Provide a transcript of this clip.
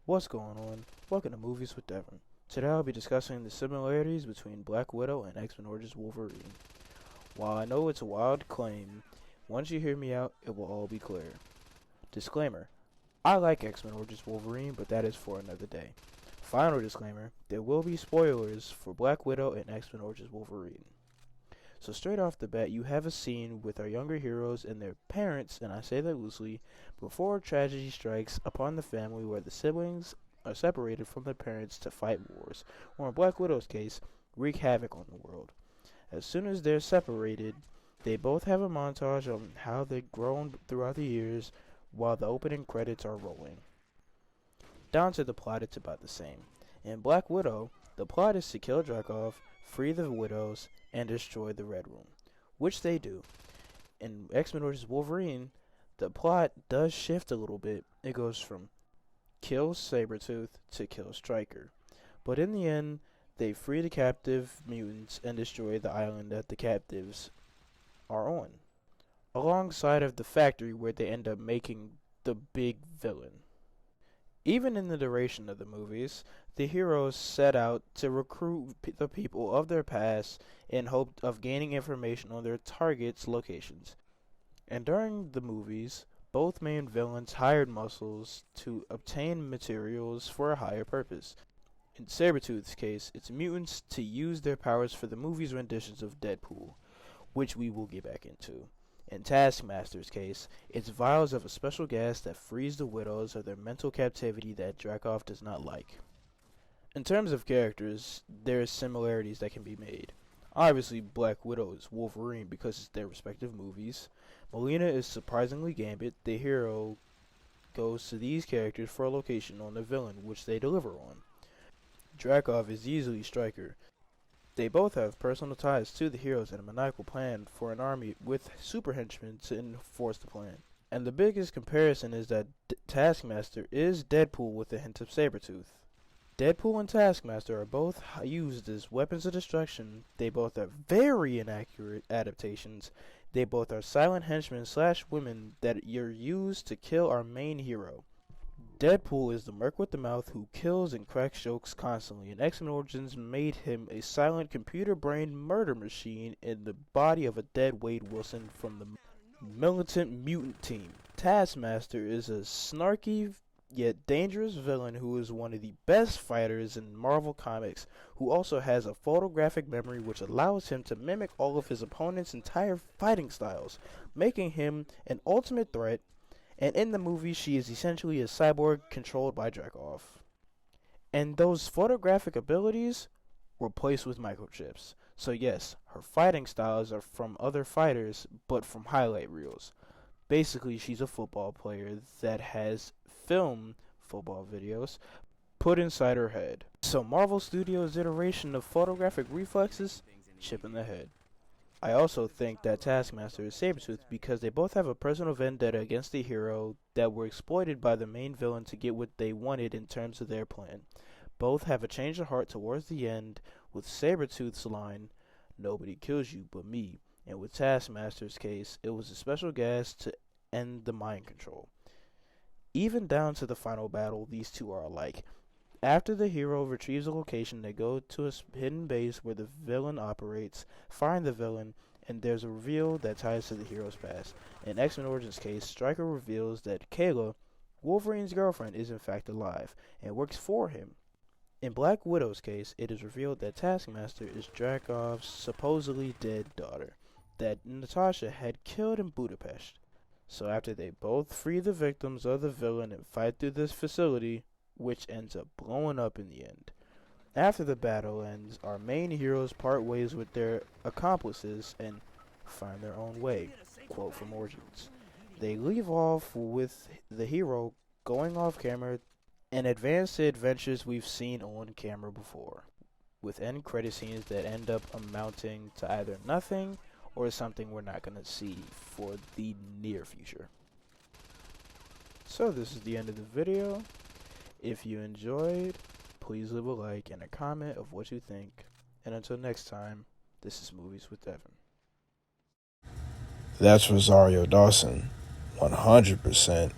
What's going on? Welcome to Movies with Devin. Today I'll be discussing the similarities between Black Widow and X-Men Origins Wolverine. While I know it's a wild claim, once you hear me out, it will all be clear. Disclaimer: I like X-Men Origins Wolverine, but that is for another day. Final disclaimer: there will be spoilers for Black Widow and X-Men Origins Wolverine. So straight off the bat, you have a scene with our younger heroes and their parents, and I say that loosely, before tragedy strikes upon the family where the siblings are separated from their parents to fight wars, or in Black Widow's case, wreak havoc on the world. As soon as they're separated, they both have a montage on how they've grown throughout the years while the opening credits are rolling. Down to the plot, it's about the same. In Black Widow, the plot is to kill Dreykov, free the widows, and destroy the Red Room, which they do. In X-Men vs. Wolverine, the plot does shift a little bit. It goes from kill Sabretooth to kill Stryker. But in the end, they free the captive mutants and destroy the island that the captives are on, alongside of the factory where they end up making the big villain. Even in the duration of the movies, the heroes set out to recruit the people of their past in hope of gaining information on their targets' locations. And during the movies, both main villains hired muscles to obtain materials for a higher purpose. In Sabretooth's case, it's mutants to use their powers for the movie's renditions of Deadpool, which we will get back into. In Taskmaster's case, it's vials of a special gas that frees the widows of their mental captivity that Dreykov does not like. In terms of characters, there are similarities that can be made. Obviously, Black Widow is Wolverine because it's their respective movies. Melina is surprisingly Gambit. The hero goes to these characters for a location on the villain, which they deliver on. Dreykov is easily Stryker. They both have personal ties to the heroes and a maniacal plan for an army with super henchmen to enforce the plan. And the biggest comparison is that Taskmaster is Deadpool with a hint of Sabretooth. Deadpool and Taskmaster are both used as weapons of destruction. They both are very inaccurate adaptations. They both are silent henchmen / women that are used to kill our main hero. Deadpool is the merc with the mouth who kills and cracks jokes constantly, and X-Men Origins made him a silent computer-brained murder machine in the body of a dead Wade Wilson from the militant mutant team. Taskmaster is a snarky yet dangerous villain who is one of the best fighters in Marvel Comics, who also has a photographic memory which allows him to mimic all of his opponent's entire fighting styles, making him an ultimate threat. And in the movie, she is essentially a cyborg controlled by Dreykov. And those photographic abilities were placed with microchips. So yes, her fighting styles are from other fighters, but from highlight reels. Basically, she's a football player that has film football videos put inside her head. So Marvel Studios' iteration of photographic reflexes, chip in the head. I also think that Taskmaster is Sabretooth because they both have a personal vendetta against the hero that were exploited by the main villain to get what they wanted in terms of their plan. Both have a change of heart towards the end, with Sabretooth's line, "Nobody kills you but me," and with Taskmaster's case, it was a special gas to end the mind control. Even down to the final battle, these two are alike. After the hero retrieves a location, they go to a hidden base where the villain operates, find the villain, and there's a reveal that ties to the hero's past. In X-Men Origins' case, Stryker reveals that Kayla, Wolverine's girlfriend, is in fact alive, and works for him. In Black Widow's case, it is revealed that Taskmaster is Dreykov's supposedly dead daughter, that Natasha had killed in Budapest. So after they both free the victims of the villain and fight through this facility, which ends up blowing up in the end. After the battle ends, our main heroes part ways with their accomplices and find their own way. Quote from Origins. They leave off with the hero going off camera and advance the adventures we've seen on camera before, with end credit scenes that end up amounting to either nothing or something we're not going to see for the near future. So this is the end of the video. If you enjoyed, please leave a like and a comment of what you think. And until next time, this is Movies with Devin. That's Rosario Dawson, 100%